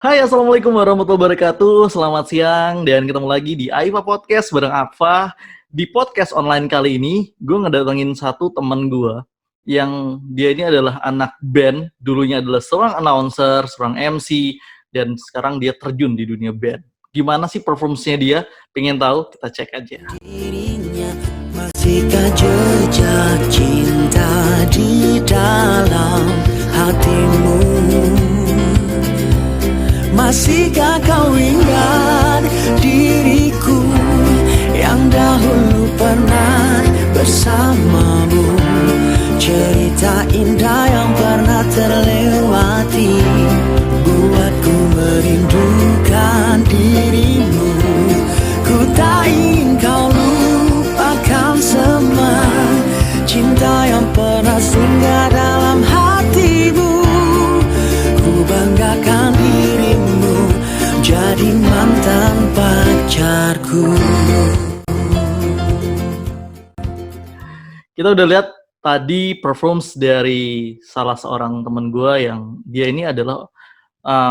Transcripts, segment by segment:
Hai, Assalamualaikum warahmatullahi wabarakatuh. Selamat siang dan ketemu lagi di AIFA Podcast bareng Akfa. Di podcast online kali ini, gue ngedatengin satu temen gue yang dia ini adalah anak band, dulunya adalah seorang announcer, seorang MC, dan sekarang dia terjun di dunia band. Gimana sih performance-nya dia? Pengen tahu? Kita cek aja. Dirinya masihkah jejak cinta di dalam hatimu? Masihkah kau ingat diriku yang dahulu pernah bersamamu? Cerita indah yang pernah terlewati buatku merindukan dirimu. Ku tak ingin kau lupakan semua cinta yang pernah singgah dalam hatimu. Ku banggakan dirimu jadi mantan pacarku. Kita udah lihat tadi performance dari salah seorang temen gue yang dia ini adalah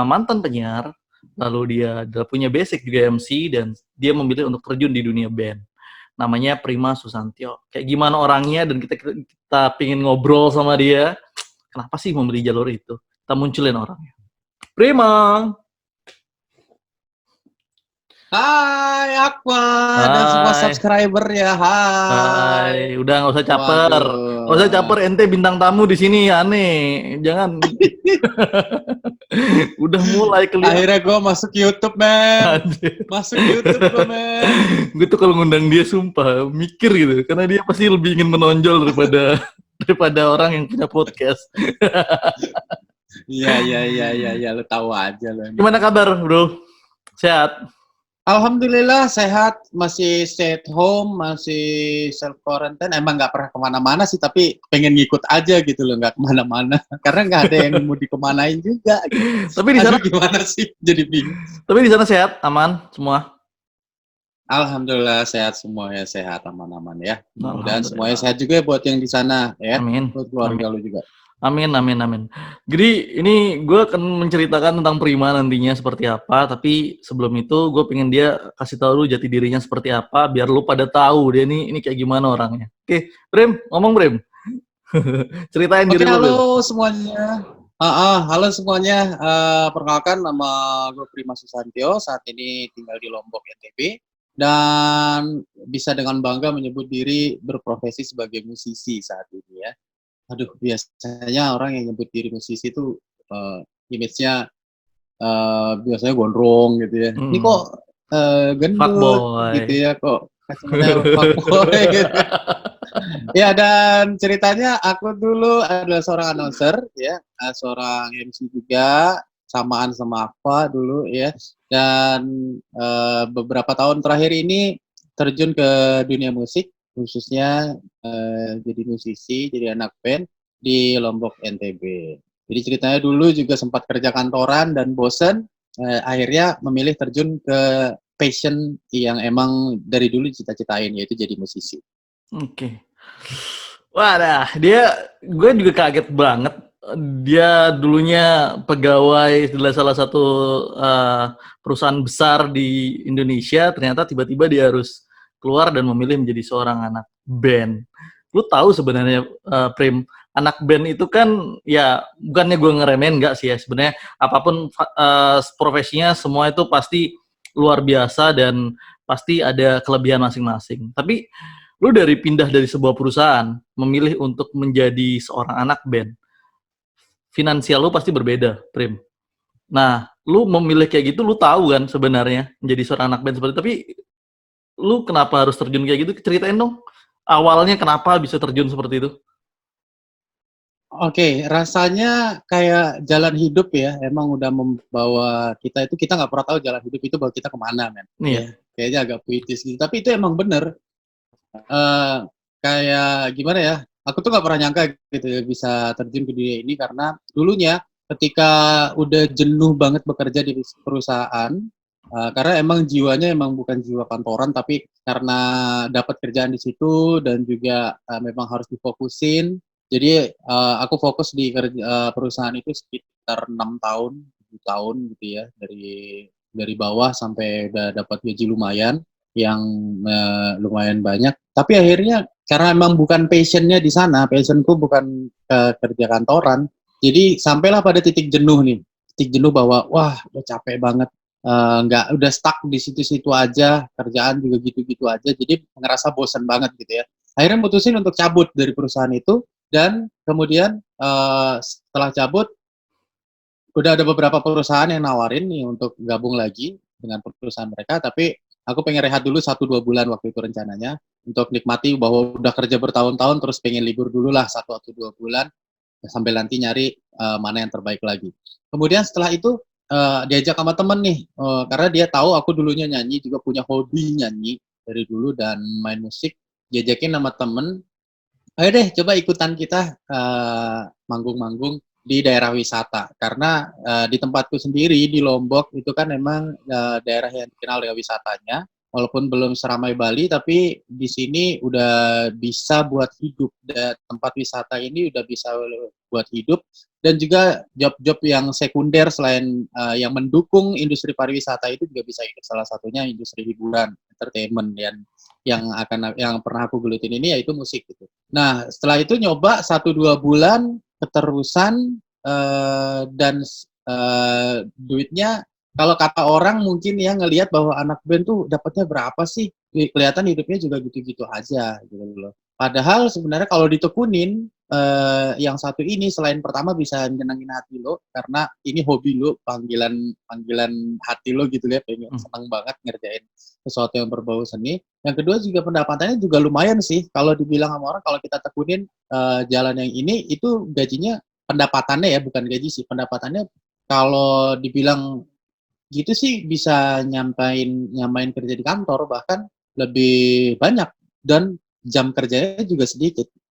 mantan penyiar, lalu dia punya basic juga MC, dan dia memilih untuk terjun di dunia band. Namanya Prima Susantyo. Kayak gimana orangnya, dan kita pingin ngobrol sama dia. Kenapa sih memilih jalur itu? Kita munculin orangnya. Prima! Hai Aqua dan semua Hai. subscriber ya. Hai. Udah nggak usah caper. Waduh. Nggak usah caper, ente bintang tamu di sini, aneh. Jangan. Udah mulai kelihatan. Akhirnya gue masuk YouTube, men. Anjir. Masuk YouTube gue, men. Gue tuh kalau ngundang dia sumpah mikir gitu, karena dia pasti lebih ingin menonjol daripada orang yang punya podcast. Iya, lu tahu aja lo. Gimana kabar, bro? Sehat? Alhamdulillah sehat, masih stay at home, masih self quarantine. Emang nggak pernah kemana-mana sih, tapi pengen ngikut aja gitu loh, nggak kemana-mana. Karena nggak ada yang mau dikemanain juga. Gitu. Tapi di sana Gimana sih? Jadi bingung. Tapi di sana sehat, aman semua. Alhamdulillah sehat semua ya, sehat aman-aman ya. Mudah-mudahan Alhamdulillah. semuanya sehat juga buat yang di sana ya. Amin. Buat keluarga lu juga. Amin. Jadi ini gue akan menceritakan tentang Prima nantinya seperti apa, tapi sebelum itu gue pengen dia kasih tahu dulu jati dirinya seperti apa, biar lu pada tahu dia ini kayak gimana orangnya. Oke, Prim, ngomong Prim. Ceritain Oke, diri lu, Prim. halo semuanya. Halo semuanya. Perkenalkan, nama gue Prima Susantyo. Saat ini tinggal di Lombok, NTB. Dan bisa dengan bangga menyebut diri berprofesi sebagai musisi saat ini ya. Aduh, biasanya orang yang nyebut diri musisi itu image-nya biasanya gondrong gitu ya. Ini kok gendut Fuckboy. gitu ya, kok kacamata fuckboy gitu. Ya, dan ceritanya aku dulu adalah seorang announcer ya, seorang MC juga, samaan sama Aqua dulu ya. Dan beberapa tahun terakhir ini terjun ke dunia musik, khususnya jadi musisi, jadi anak band di Lombok, NTB. Jadi ceritanya dulu juga sempat kerja kantoran dan bosen, akhirnya memilih terjun ke passion yang emang dari dulu cita-citain, yaitu jadi musisi. Oke. Wadah, gue juga kaget banget. Dia dulunya pegawai di salah satu perusahaan besar di Indonesia, ternyata tiba-tiba dia harus keluar dan memilih menjadi seorang anak band. Lu tahu sebenarnya, Prim, anak band itu kan ya bukannya gue ngeremehin, enggak sih ya, sebenarnya apapun profesinya semua itu pasti luar biasa dan pasti ada kelebihan masing-masing. Tapi lu pindah dari sebuah perusahaan memilih untuk menjadi seorang anak band, finansial lu pasti berbeda, Prim. Nah, lu memilih kayak gitu, lu tahu kan sebenarnya menjadi seorang anak band seperti itu, tapi lu kenapa harus terjun kayak gitu? Ceritain dong. Awalnya kenapa bisa terjun seperti itu? Oke, rasanya kayak jalan hidup ya. Emang udah membawa kita itu, kita nggak pernah tahu jalan hidup itu bawa kita kemana, men. Iya. Ya, kayaknya agak puitis gitu. Tapi itu emang bener. Kayak gimana ya? Aku tuh nggak pernah nyangka gitu ya bisa terjun ke dunia ini, karena dulunya ketika udah jenuh banget bekerja di perusahaan, karena emang jiwanya emang bukan jiwa kantoran, tapi karena dapat kerjaan di situ dan juga memang harus difokusin. Jadi aku fokus di perusahaan itu sekitar 6 tahun, tahun gitu ya, dari bawah sampai udah dapat gaji lumayan, yang lumayan banyak. Tapi akhirnya karena emang bukan passionnya di sana, passionku bukan kerja kantoran, jadi sampailah pada titik jenuh nih, titik jenuh bahwa wah udah capek banget, nggak udah stuck di situ-situ aja, kerjaan juga gitu-gitu aja, jadi ngerasa bosan banget gitu ya. Akhirnya mutusin untuk cabut dari perusahaan itu, dan kemudian setelah cabut udah ada beberapa perusahaan yang nawarin nih untuk gabung lagi dengan perusahaan mereka, tapi aku pengen rehat dulu 1-2 bulan waktu itu rencananya, untuk nikmati bahwa udah kerja bertahun-tahun terus pengen libur dulu lah 1 atau 2 bulan, sambil nanti nyari mana yang terbaik lagi. Kemudian setelah itu diajak sama temen nih, karena dia tahu aku dulunya nyanyi, juga punya hobi nyanyi dari dulu dan main musik, diajakin sama temen, ayo deh coba ikutan kita manggung-manggung di daerah wisata. Karena di tempatku sendiri di Lombok itu kan memang daerah yang dikenal dengan wisatanya, walaupun belum seramai Bali, tapi di sini udah bisa buat hidup. Dan tempat wisata ini udah bisa buat hidup, dan juga job-job yang sekunder selain yang mendukung industri pariwisata itu juga bisa hidup. Salah satunya industri hiburan, entertainment, yang pernah aku gelutin ini yaitu musik gitu. Nah, setelah itu nyoba 1-2 bulan keterusan, dan duitnya kalau kata orang mungkin ya ngelihat bahwa anak band tuh dapatnya berapa sih? Kelihatan hidupnya juga gitu-gitu aja gitu loh. Padahal sebenarnya kalau ditekunin, yang satu ini selain pertama bisa nyenengin hati lo, karena ini hobi lo, panggilan hati lo gitu ya, pengen seneng banget ngerjain sesuatu yang berbau seni. Yang kedua juga pendapatannya juga lumayan sih, kalau dibilang sama orang kalau kita tekunin jalan yang ini, itu gajinya, pendapatannya ya, bukan gaji sih, pendapatannya kalau dibilang gitu sih bisa nyamain kerja di kantor, bahkan lebih banyak, dan jam kerjanya juga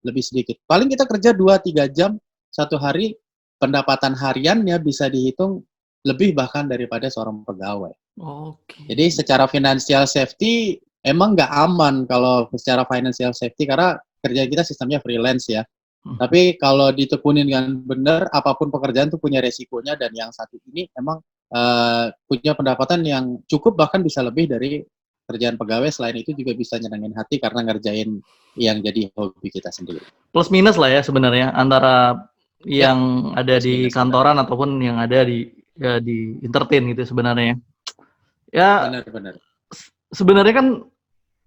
lebih sedikit. Paling kita kerja 2-3 jam satu hari, pendapatan hariannya bisa dihitung lebih bahkan daripada seorang pegawai. Oke. Jadi secara financial safety emang nggak aman kalau secara financial safety, karena kerja kita sistemnya freelance ya. Tapi kalau ditekunin dengan benar, apapun pekerjaan tuh punya resikonya, dan yang satu ini emang punya pendapatan yang cukup, bahkan bisa lebih dari kerjaan pegawai. Selain itu juga bisa nyenengin hati karena ngerjain yang jadi hobi kita sendiri. Plus minus lah ya sebenarnya antara yang ada plus di minus, kantoran ataupun yang ada di entertain gitu sebenarnya. Ya Benar-benar. sebenarnya kan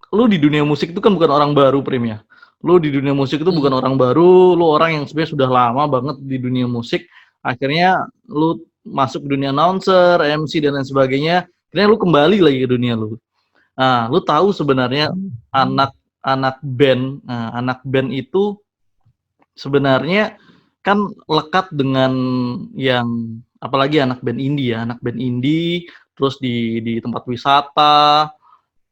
lu di dunia musik itu kan bukan orang baru, Prim ya. Lu di dunia musik itu bukan orang baru, lu orang yang sebenarnya sudah lama banget di dunia musik. Akhirnya lu masuk dunia announcer, MC dan lain sebagainya. Akhirnya lu kembali lagi ke dunia lu. Nah, lu tahu sebenarnya anak band itu sebenarnya kan lekat dengan yang, apalagi anak band indie terus di tempat wisata,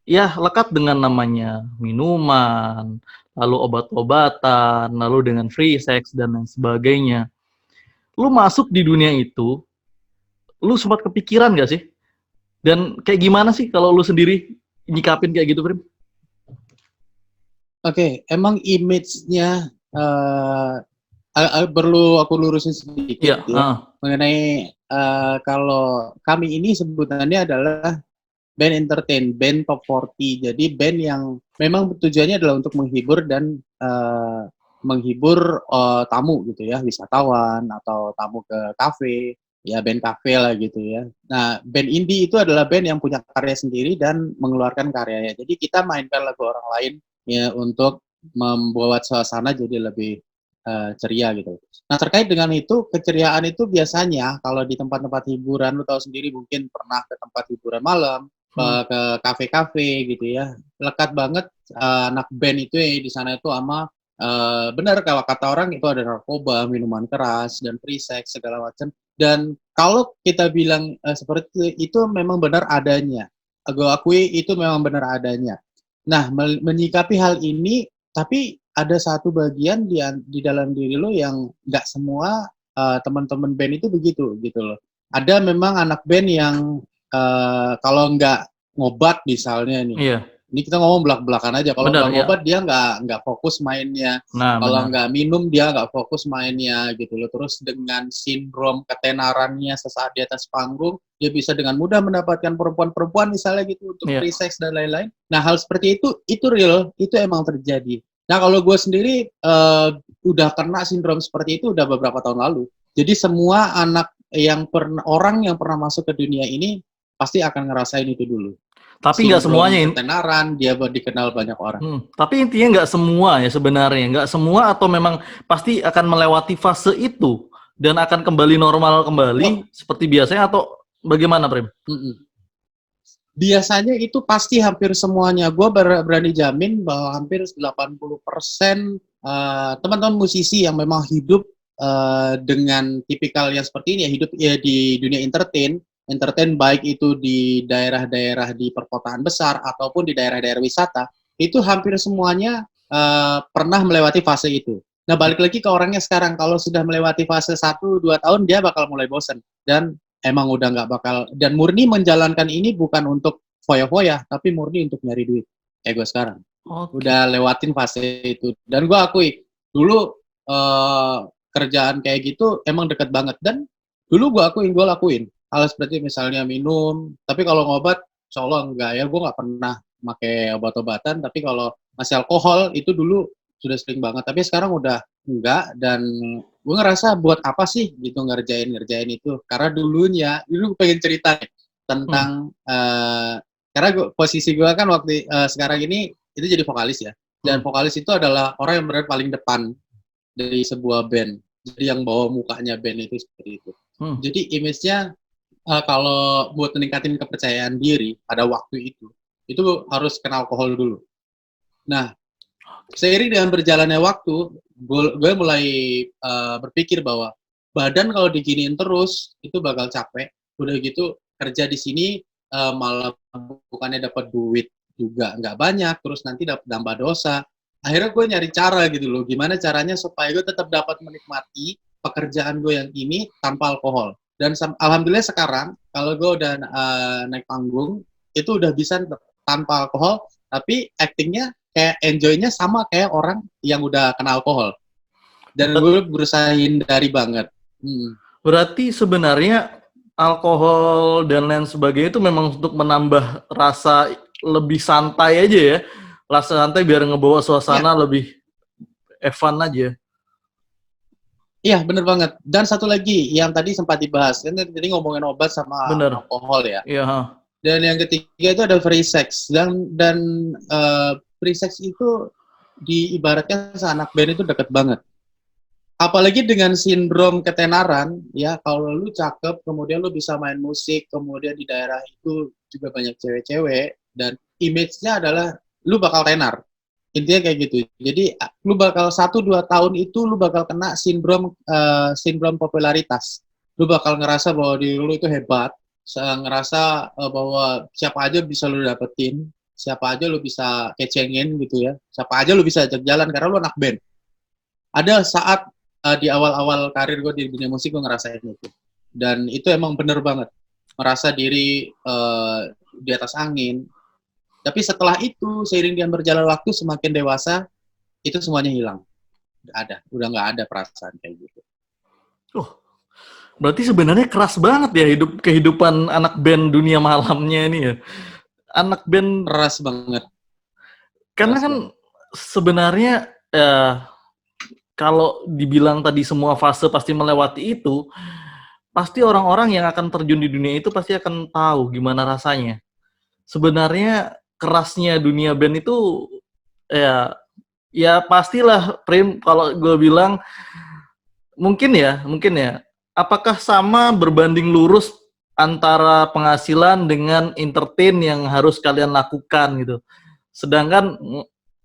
ya lekat dengan namanya minuman, lalu obat-obatan, lalu dengan free sex dan lain sebagainya. Lu masuk di dunia itu, lu sempat kepikiran gak sih? Dan kayak gimana sih kalau lu sendiri nyikapin kayak gitu, Prim? Oke, emang image-nya perlu aku lurusin sedikit mengenai kalau kami ini sebutannya adalah band entertain, band top 40. Jadi band yang memang tujuannya adalah untuk menghibur dan menghibur tamu gitu ya, wisatawan atau tamu ke kafe, ya band kafe lah gitu ya. Nah, band indie itu adalah band yang punya karya sendiri dan mengeluarkan karyanya. Jadi kita mainkan lagu orang lain ya untuk membuat suasana jadi lebih ceria gitu. Nah, terkait dengan itu, keceriaan itu biasanya kalau di tempat-tempat hiburan, lu tahu sendiri mungkin pernah ke tempat hiburan malam, ke kafe-kafe gitu ya, lekat banget anak band itu ya di sana itu sama benar kalau kata orang itu ada narkoba, minuman keras, dan free sex segala macam. Dan kalau kita bilang seperti itu memang benar adanya. Gue akui itu memang benar adanya. Nah, menyikapi hal ini, tapi ada satu bagian di dalam diri lo yang nggak semua teman-teman band itu begitu gitu loh. Ada memang anak band yang kalau nggak ngobat misalnya nih, Ini kita ngomong belak-belakan aja. Kalau Benar, nggak ya. ngobat dia nggak fokus mainnya. Nah, Kalau benar. nggak minum dia nggak fokus mainnya gitu loh. Terus dengan sindrom ketenarannya sesaat di atas panggung, dia bisa dengan mudah mendapatkan perempuan-perempuan misalnya gitu untuk Iya. free sex dan lain-lain. Nah hal seperti itu real, itu emang terjadi. Nah kalau gue sendiri udah kena sindrom seperti itu udah beberapa tahun lalu. Jadi semua orang yang pernah masuk ke dunia ini pasti akan ngerasain itu dulu. Tapi nggak semuanya. Sindrom ketenaran, dia dikenal banyak orang. Tapi intinya nggak semua ya sebenarnya. Nggak semua atau memang pasti akan melewati fase itu dan akan kembali normal kembali seperti biasanya atau bagaimana, Prem? Biasanya itu pasti hampir semuanya. Gue berani jamin bahwa hampir 80% teman-teman musisi yang memang hidup dengan tipikal yang seperti ini, ya hidup ya di dunia entertain baik itu di daerah-daerah di perkotaan besar ataupun di daerah-daerah wisata, itu hampir semuanya pernah melewati fase itu. Nah balik lagi ke orangnya sekarang, kalau sudah melewati fase 1-2 tahun dia bakal mulai bosan dan emang udah nggak bakal, dan murni menjalankan ini bukan untuk foya-foya tapi murni untuk nyari duit kayak gue sekarang. Udah lewatin fase itu dan gue akui dulu kerjaan kayak gitu emang deket banget dan dulu gue lakuin hal seperti misalnya minum, tapi kalau ngobat insya Allah enggak ya, gue nggak pernah pakai obat-obatan, tapi kalau masih alkohol itu dulu sudah sering banget, tapi sekarang udah enggak. Dan gue ngerasa buat apa sih gitu ngerjain itu, karena dulu gue pengen cerita nih, tentang karena posisi gue kan waktu sekarang ini itu jadi vokalis ya, dan vokalis itu adalah orang yang berada paling depan dari sebuah band, jadi yang bawa mukanya band itu seperti itu. Jadi image-nya kalau buat meningkatin kepercayaan diri pada waktu itu harus kena alkohol dulu. Nah, seiring dengan berjalannya waktu, gue mulai berpikir bahwa badan kalau diginiin terus itu bakal capek. Udah gitu kerja di sini malah bukannya dapat duit juga nggak banyak, terus nanti dapat nambah dosa. Akhirnya gue nyari cara gitu loh, gimana caranya supaya gue tetap dapat menikmati pekerjaan gue yang ini tanpa alkohol. Dan alhamdulillah sekarang kalau gue udah naik panggung itu udah bisa tanpa alkohol, tapi actingnya kayak enjoy-nya sama kayak orang yang udah kena alkohol. Dan gue berusaha hindari banget. Berarti sebenarnya alkohol dan lain sebagainya itu memang untuk menambah rasa lebih santai aja ya. Rasa santai biar ngebawa suasana lebih fun aja. Iya, bener banget. Dan satu lagi yang tadi sempat dibahas, kan tadi ngomongin obat sama alkohol ya. Iya. Dan yang ketiga itu ada free sex. Dan free sex itu diibaratkan seanak band itu deket banget. Apalagi dengan sindrom ketenaran, ya kalau lu cakep, kemudian lu bisa main musik, kemudian di daerah itu juga banyak cewek-cewek, dan image-nya adalah lu bakal tenar. Intinya kayak gitu. Jadi lu bakal 1-2 tahun itu lu bakal kena sindrom popularitas. Lu bakal ngerasa bahwa diri lu itu hebat, ngerasa bahwa siapa aja bisa lu dapetin, siapa aja lu bisa kecengin gitu ya, siapa aja lu bisa ajak jalan karena lu anak band. Ada saat di awal-awal karir gue di dunia musik gue ngerasain itu, dan itu emang bener banget, merasa diri di atas angin. Tapi setelah itu, seiring dengan berjalan waktu, semakin dewasa, itu semuanya hilang. Udah nggak ada perasaan kayak gitu. Berarti sebenarnya keras banget ya kehidupan anak band dunia malamnya ini ya. Anak band keras banget. Karena kan sebenarnya kalau dibilang tadi semua fase pasti melewati itu, pasti orang-orang yang akan terjun di dunia itu pasti akan tahu gimana rasanya. Sebenarnya kerasnya dunia band itu ya pastilah, Prim, kalau gue bilang mungkin ya apakah sama berbanding lurus antara penghasilan dengan entertain yang harus kalian lakukan gitu. Sedangkan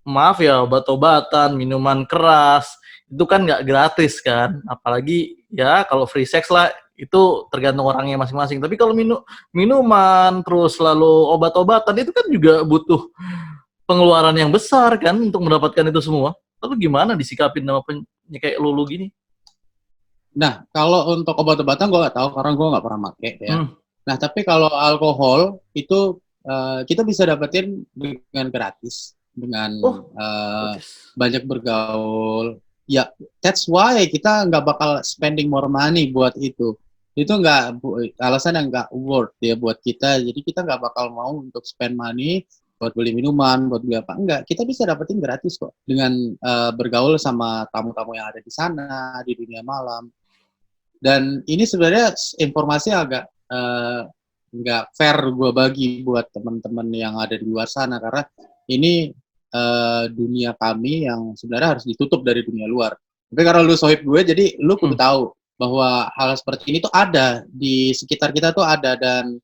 maaf ya, obat-obatan, minuman keras itu kan nggak gratis kan, apalagi ya kalau free sex lah itu tergantung orangnya masing-masing. Tapi kalau minuman terus lalu obat-obatan itu kan juga butuh pengeluaran yang besar kan untuk mendapatkan itu semua. Lalu gimana disikapin sama kayak lulu gini? Nah, kalau untuk obat-obatan gue nggak tahu karena gue nggak pernah pakai ya. Nah, tapi kalau alkohol itu kita bisa dapetin dengan gratis, dengan Oh, uh, gratis. banyak bergaul. Ya, that's why kita nggak bakal spending more money buat itu. Itu nggak alasan yang nggak worth ya buat kita. Jadi kita nggak bakal mau untuk spend money buat beli minuman, buat beli apa. Enggak, kita bisa dapetin gratis kok dengan bergaul sama tamu-tamu yang ada di sana di dunia malam. Dan ini sebenarnya informasi agak nggak fair gue bagi buat teman-teman yang ada di luar sana, karena ini dunia kami yang sebenarnya harus ditutup dari dunia luar. Tapi karena lu sohib gue, jadi lu kudu Hmm. tahu bahwa hal seperti ini tuh ada di sekitar kita tuh ada. Dan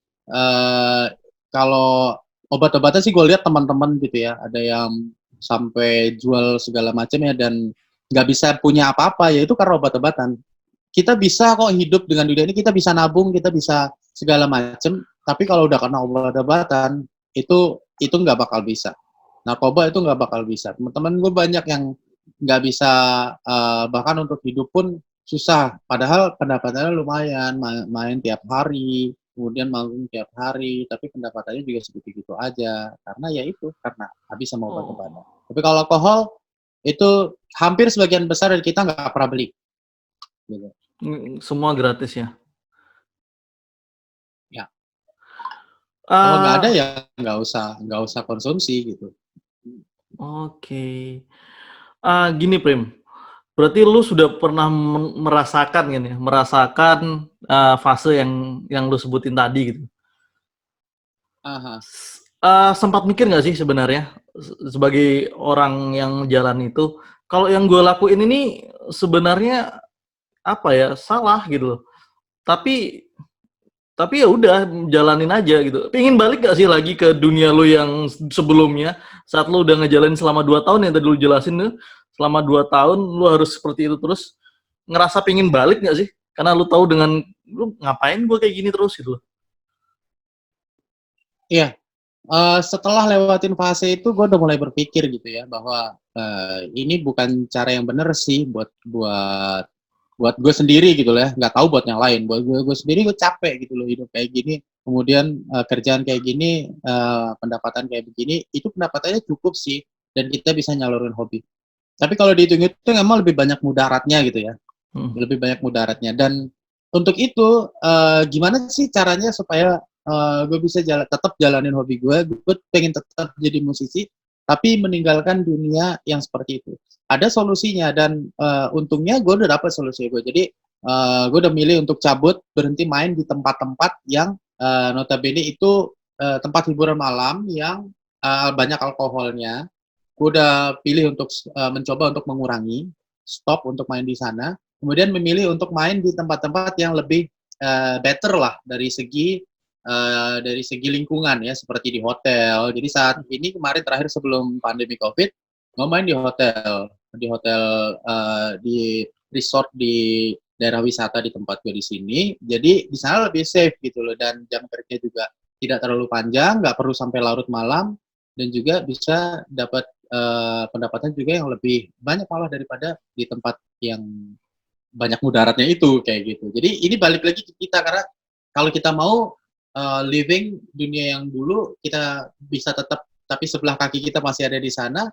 kalau obat-obatan sih gue lihat teman-teman gitu ya, ada yang sampai jual segala macam ya, dan nggak bisa punya apa-apa ya itu karena obat-obatan. Kita bisa kok hidup dengan dunia ini, kita bisa nabung, kita bisa segala macem, tapi kalau udah kena obat-obatan itu nggak bakal bisa. Narkoba itu nggak bakal bisa. Teman-teman gue banyak yang nggak bisa, bahkan untuk hidup pun susah, padahal pendapatannya lumayan, main tiap hari, kemudian manggung tiap hari, tapi pendapatannya juga segitu-gitu aja, karena ya itu, karena habis sama obat-obatan. Oh, Tapi kalau alkohol, itu hampir sebagian besar dari kita nggak pernah beli. Gitu. semua gratis ya. Ya, kalau nggak ada Ah, ya nggak usah konsumsi gitu. oke. Gini Prim, berarti lu sudah pernah merasakan kan ya, merasakan fase yang lu sebutin tadi gitu. Aha. Sempat mikir nggak sih sebenarnya sebagai orang yang jalan itu, kalau yang gue lakuin ini sebenarnya apa ya, salah gitu loh. Tapi tapi ya udah jalanin aja gitu. Pengen balik gak sih lagi ke dunia lu yang sebelumnya, saat lu udah ngejalanin selama 2 tahun yang tadi lu jelasin tuh, selama 2 tahun lu harus seperti itu terus, ngerasa pengen balik gak sih? Karena lu tahu dengan lu ngapain gua kayak gini terus gitu loh. Iya, setelah lewatin fase itu gue udah mulai berpikir gitu ya bahwa ini bukan cara yang bener sih buat buat buat gue sendiri gitu lah, nggak tahu buat yang lain. Buat gue sendiri, gue capek gitu loh hidup kayak gini. Kemudian kerjaan kayak gini, pendapatan kayak begini, itu pendapatannya cukup sih dan kita bisa nyalurin hobi. Tapi kalau dihitung-hitung emang lebih banyak mudaratnya gitu ya. Hmm. Lebih banyak mudaratnya. Dan untuk itu gimana sih caranya supaya gue bisa tetap jalanin hobi gue pengen tetap jadi musisi tapi meninggalkan dunia yang seperti itu. Ada solusinya, dan untungnya gue udah dapet solusi gue. Jadi gue udah milih untuk cabut, berhenti main di tempat-tempat yang notabene itu tempat hiburan malam yang banyak alkoholnya. Gue udah pilih untuk mencoba untuk mengurangi, stop untuk main di sana, kemudian memilih untuk main di tempat-tempat yang lebih better lah dari segi lingkungan ya, seperti di hotel. Jadi saat ini kemarin terakhir sebelum pandemi COVID, gue main di hotel di resort di daerah wisata di tempat gue di sini. Jadi di sana lebih safe gitu loh, dan jam kerja juga tidak terlalu panjang, nggak perlu sampai larut malam, dan juga bisa dapat pendapatan juga yang lebih banyak malah daripada di tempat yang banyak mudaratnya itu kayak gitu. Jadi ini balik lagi ke kita, karena kalau kita mau living dunia yang dulu, kita bisa tetap, tapi sebelah kaki kita masih ada di sana,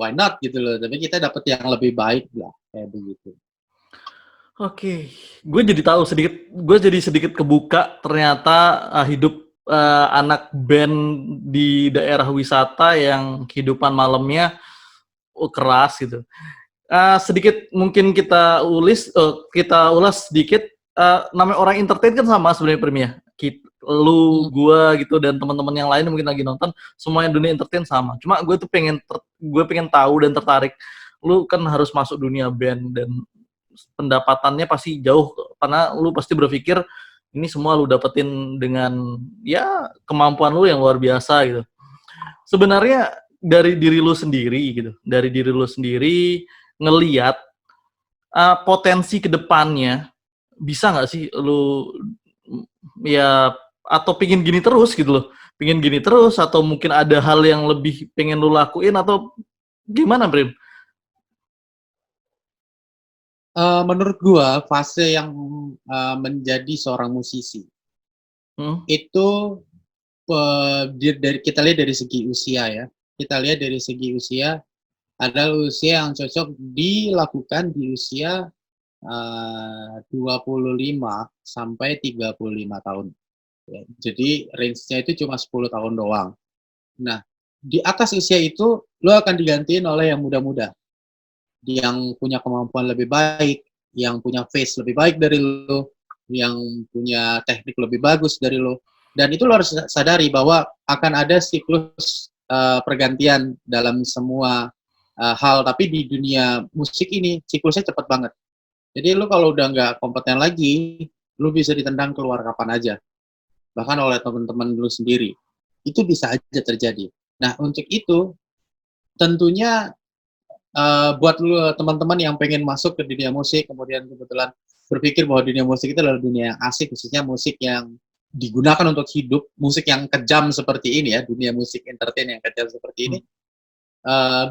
why not gitu loh. Tapi kita dapat yang lebih baik lah kayak begitu. Oke, gue jadi sedikit kebuka ternyata hidup anak band di daerah wisata yang kehidupan malamnya keras gitu. Sedikit mungkin kita ulas sedikit. Namanya orang entertain kan sama sebenarnya Primnya. Lu, Hmm. gua gitu dan teman-teman yang lain mungkin lagi nonton, semuanya dunia entertain sama. Cuma gue pengen tahu dan tertarik. Lu kan harus masuk dunia band dan pendapatannya pasti jauh, karena lu pasti berpikir ini semua lu dapetin dengan ya kemampuan lu yang luar biasa gitu. Sebenarnya dari diri lu sendiri gitu, dari diri lu sendiri ngeliat potensi kedepannya, bisa nggak sih lu ya, atau pingin gini terus gitu loh, pingin gini terus atau mungkin ada hal yang lebih pengen lu lakuin atau gimana Brim? Menurut gua fase yang menjadi seorang musisi Hmm? itu dari kita lihat dari segi usia ya. Kita lihat dari segi usia adalah usia yang cocok dilakukan di usia 25 sampai 35 tahun. Ya, jadi range-nya itu cuma 10 tahun doang. Nah, di atas usia itu lo akan digantiin oleh yang muda-muda, yang punya kemampuan lebih baik, yang punya face lebih baik dari lo, yang punya teknik lebih bagus dari lo. Dan itu lo harus sadari bahwa akan ada siklus pergantian dalam semua hal. Tapi di dunia musik ini siklusnya cepat banget. Jadi lo kalau udah nggak kompeten lagi, lo bisa ditendang keluar kapan aja, bahkan oleh teman-teman lu sendiri. Itu bisa aja terjadi. Nah, untuk itu tentunya buat lu teman-teman yang pengen masuk ke dunia musik, kemudian kebetulan berpikir bahwa dunia musik itu adalah dunia yang asik, khususnya musik yang digunakan untuk hidup, musik yang kejam seperti ini ya, dunia musik entertain yang kejam seperti ini,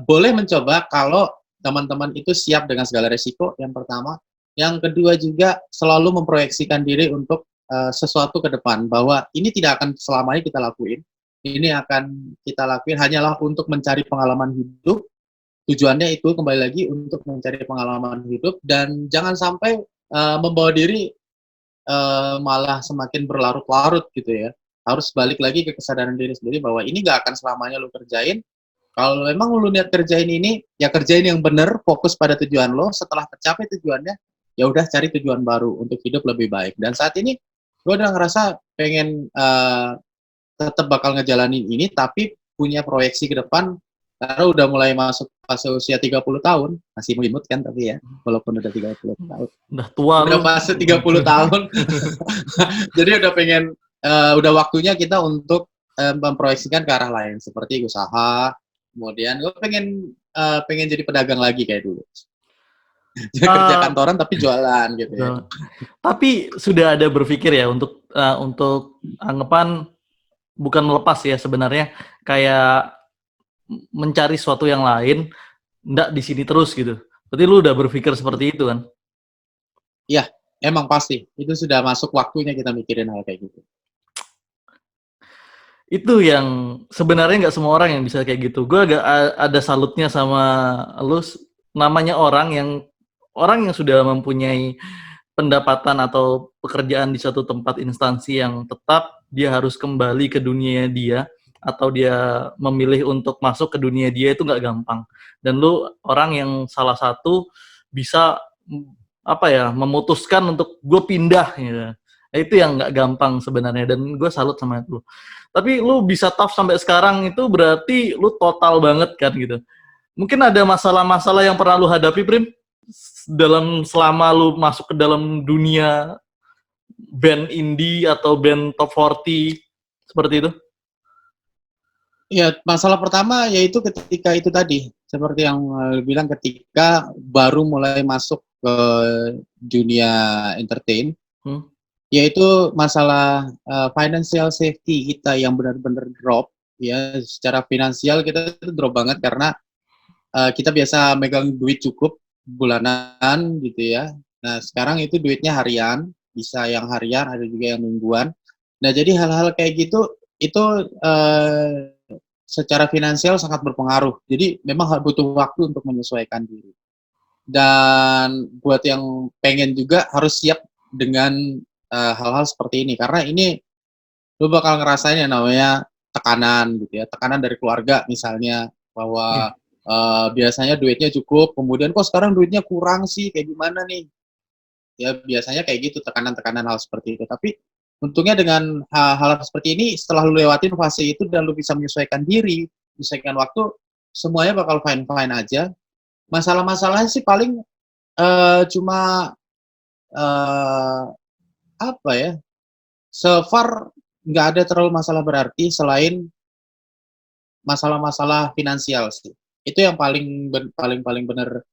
boleh mencoba kalau teman-teman itu siap dengan segala resiko, yang pertama. Yang kedua juga selalu memproyeksikan diri untuk sesuatu ke depan, bahwa ini tidak akan selamanya kita lakuin, ini akan kita lakuin hanyalah untuk mencari pengalaman hidup. Tujuannya itu kembali lagi untuk mencari pengalaman hidup, dan jangan sampai membawa diri malah semakin berlarut-larut gitu ya. Harus balik lagi ke kesadaran diri sendiri bahwa ini gak akan selamanya lu kerjain. Kalau memang lu niat kerjain ini, ya kerjain yang bener, fokus pada tujuan lo. Setelah tercapai tujuannya, ya udah cari tujuan baru untuk hidup lebih baik. Dan saat ini gue udah ngerasa pengen tetap bakal ngejalanin ini, tapi punya proyeksi ke depan, karena udah mulai masuk fase usia 30 tahun, masih melimut kan tapi ya, walaupun udah 30 tahun. Udah tua Udah lu. fase 30 tahun. Jadi udah pengen, udah waktunya kita untuk memproyeksikan ke arah lain, seperti usaha, kemudian gue pengen jadi pedagang lagi kayak dulu. Jadi kerja kantoran tapi jualan gitu ya. Tapi sudah ada berpikir ya untuk anggapan bukan melepas ya sebenarnya, kayak mencari sesuatu yang lain, enggak di sini terus gitu. Berarti lu udah berpikir seperti itu kan? Iya, emang pasti. Itu sudah masuk waktunya kita mikirin hal kayak gitu. Itu yang sebenarnya nggak semua orang yang bisa kayak gitu. Gue agak ada salutnya sama lu, namanya orang yang sudah mempunyai pendapatan atau pekerjaan di suatu tempat instansi yang tetap, dia harus kembali ke dunia dia, atau dia memilih untuk masuk ke dunia dia, itu nggak gampang. Dan lu orang yang salah satu bisa memutuskan untuk gue pindah gitu. Itu yang nggak gampang sebenarnya, dan gue salut sama lu. Tapi lu bisa tough sampai sekarang, itu berarti lu total banget kan gitu. Mungkin ada masalah-masalah yang pernah lu hadapi, Prim, selama lu masuk ke dalam dunia band indie atau band top 40 seperti itu? Ya, masalah pertama yaitu ketika itu tadi, seperti yang bilang, ketika baru mulai masuk ke dunia entertain, yaitu masalah financial safety kita yang benar-benar drop. Ya, secara finansial kita itu drop banget karena kita biasa megang duit cukup bulanan gitu ya. Nah, sekarang itu duitnya harian, bisa yang harian, ada juga yang mingguan. Nah, jadi hal-hal kayak gitu itu secara finansial sangat berpengaruh. Jadi memang butuh waktu untuk menyesuaikan diri. Dan buat yang pengen juga harus siap dengan hal-hal seperti ini, karena ini lu bakal ngerasain yang namanya tekanan gitu ya, tekanan dari keluarga misalnya, bahwa biasanya duitnya cukup, kemudian kok sekarang duitnya kurang sih, kayak gimana nih? Ya biasanya kayak gitu, tekanan-tekanan hal seperti itu. Tapi untungnya dengan hal seperti ini, setelah lu lewatin fase itu dan lu bisa menyesuaikan diri, menyesuaikan waktu, semuanya bakal fine-fine aja. Masalah-masalahnya sih paling cuma apa ya? So far nggak ada terlalu masalah berarti selain masalah-masalah finansial sih. Itu yang paling benar.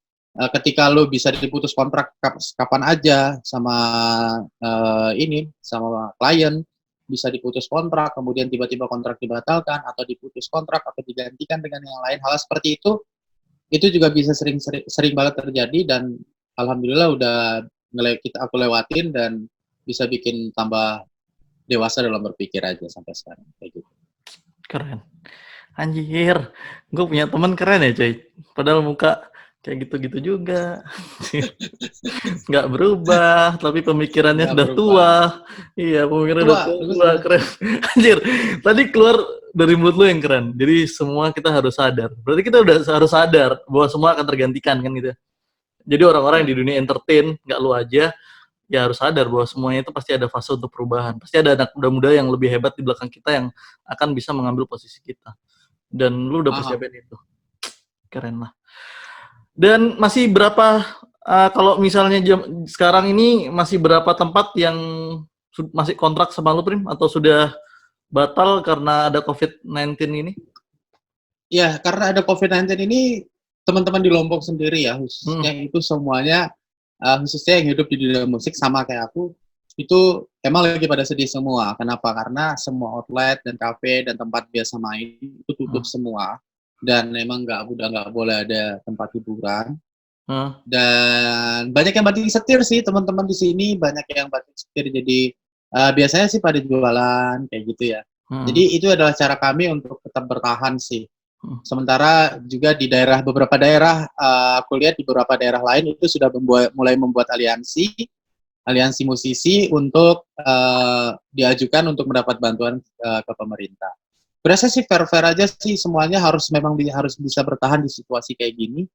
Ketika lo bisa diputus kontrak kapan aja sama sama klien, bisa diputus kontrak, kemudian tiba-tiba kontrak dibatalkan atau diputus kontrak atau digantikan dengan yang lain, hal seperti itu juga bisa sering banget terjadi, dan alhamdulillah udah aku lewatin dan bisa bikin tambah dewasa dalam berpikir aja sampai sekarang kayak gitu. Keren. Anjir, gue punya teman keren ya coy. Padahal muka kayak gitu-gitu juga. Nggak berubah, tapi pemikirannya Nggak sudah tua. berubah. Iya, pemikirannya udah Tua, lu tua, sudah keren. Anjir, tadi keluar dari mulut lu yang keren. Jadi semua kita harus sadar. Berarti kita udah harus sadar bahwa semua akan tergantikan kan gitu. Jadi orang-orang yang di dunia entertain, nggak lu aja, ya harus sadar bahwa semuanya itu pasti ada fase untuk perubahan. Pasti ada anak muda-muda yang lebih hebat di belakang kita yang akan bisa mengambil posisi kita. Dan lu udah paham. persiapin itu. Keren lah. Dan masih berapa kalau misalnya sekarang ini masih berapa tempat yang masih kontrak sama lu, Prim? Atau sudah batal karena ada COVID-19 ini? Ya, karena ada COVID-19 ini, teman-teman di Lombok sendiri ya, khususnya itu semuanya, khususnya yang hidup di dunia musik sama kayak aku, itu emang lagi pada sedih semua. Kenapa? Karena semua outlet dan kafe dan tempat biasa main itu tutup semua. Dan emang udah nggak boleh ada tempat hiburan. Dan banyak yang batik setir sih, teman-teman di sini banyak yang batik setir. Jadi biasanya sih pada jualan kayak gitu ya. Jadi itu adalah cara kami untuk tetap bertahan sih. Sementara juga di beberapa daerah, aku lihat di beberapa daerah lain itu sudah mulai membuat aliansi musisi untuk diajukan untuk mendapat bantuan ke pemerintah. Berasa sih fair-fair aja sih, semuanya harus bisa bertahan di situasi kayak gini.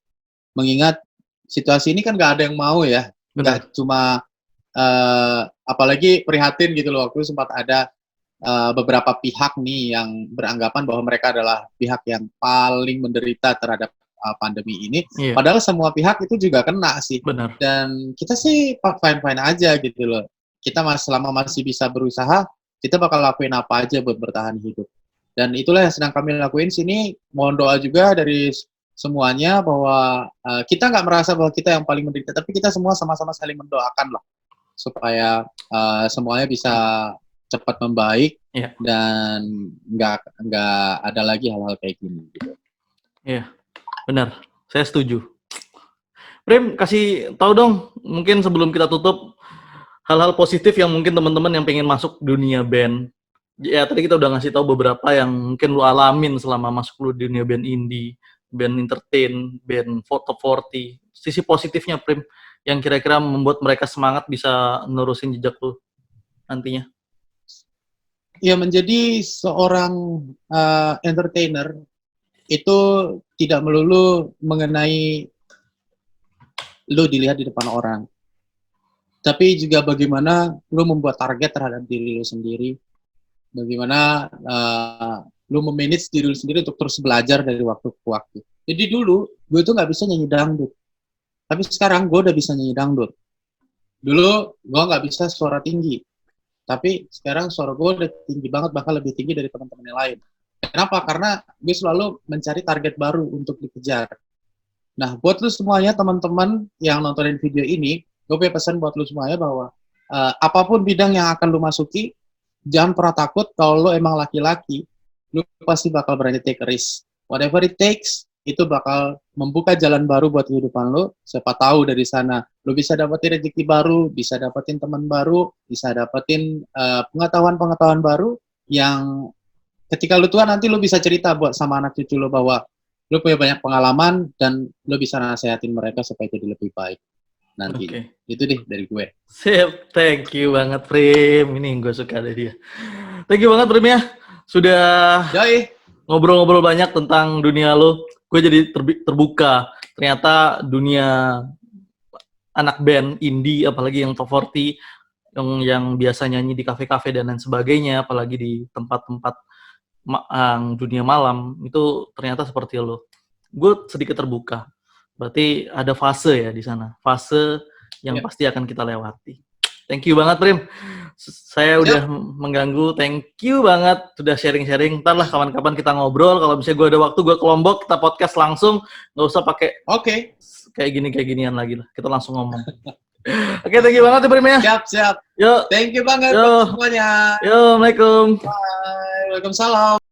Mengingat situasi ini kan nggak ada yang mau ya, nggak cuma apalagi prihatin gitu loh. Waktu sempat ada beberapa pihak nih yang beranggapan bahwa mereka adalah pihak yang paling menderita terhadap pandemi ini. Padahal semua pihak itu juga kena sih. Benar. Dan kita sih fine-fine aja gitu loh. Kita selama masih bisa berusaha, kita bakal lakuin apa aja buat bertahan hidup. Dan itulah yang sedang kami lakuin sini. Mohon doa juga dari semuanya bahwa kita nggak merasa bahwa kita yang paling menderita, tapi kita semua sama-sama saling mendoakan lah supaya semuanya bisa cepat membaik dan nggak ada lagi hal-hal kayak gini. Gitu. Iya, benar. Saya setuju. Prim, kasih tahu dong, mungkin sebelum kita tutup hal-hal positif yang mungkin teman-teman yang pengen masuk dunia band. Ya tadi kita udah ngasih tahu beberapa yang mungkin lu alamin selama masuk lu di dunia band indie, band entertain, band top 40. Sisi positifnya, Prim, yang kira-kira membuat mereka semangat bisa nerusin jejak lu nantinya. Ya, menjadi seorang entertainer itu tidak melulu mengenai lu dilihat di depan orang. Tapi juga bagaimana lu membuat target terhadap diri lu sendiri. Bagaimana lu memanage diri lu sendiri untuk terus belajar dari waktu ke waktu. Jadi dulu, gue itu nggak bisa nyanyi dangdut. Tapi sekarang gue udah bisa nyanyi dangdut. Dulu, gue nggak bisa suara tinggi. Tapi sekarang suara gue udah tinggi banget, bahkan lebih tinggi dari teman-teman yang lain. Kenapa? Karena gue selalu mencari target baru untuk dikejar. Nah, buat lu semuanya, teman-teman yang nontonin video ini, gue punya pesan buat lu semuanya bahwa apapun bidang yang akan lu masuki, jangan pernah takut. Kalau lu emang laki-laki, lu pasti bakal berani take risk. Whatever it takes, itu bakal membuka jalan baru buat kehidupan lu. Siapa tahu dari sana lu bisa dapetin rezeki baru, bisa dapetin teman baru, bisa dapetin pengetahuan-pengetahuan baru yang ketika lu tua nanti lu bisa cerita buat sama anak cucu lu bahwa lu punya banyak pengalaman dan lu bisa nasehatin mereka supaya jadi lebih baik nanti. Itu deh dari gue. Sip, thank you banget Prim. Ini gue suka dari dia. Thank you banget Prim ya. Sudah ngobrol-ngobrol banyak tentang dunia lo. Gue jadi terbuka. Ternyata dunia anak band indie, apalagi yang top 40, yang biasa nyanyi di kafe-kafe dan lain sebagainya, apalagi di tempat-tempat dunia malam, itu ternyata seperti lo. Gue sedikit terbuka. Berarti ada fase ya di sana. Fase yang pasti akan kita lewati. Thank you banget, Prim. Saya udah mengganggu. Thank you banget sudah sharing-sharing. Ntar lah kapan-kapan kita ngobrol. Kalau misalnya gue ada waktu, gue ke Lombok, kita podcast langsung. Nggak usah pakai kayak ginian lagi lah. Kita langsung ngomong. Oke, thank you banget ya, Prim ya. Siap. Yo. Thank you banget semuanya. Yo, Assalamualaikum. Bye. Waalaikumsalam.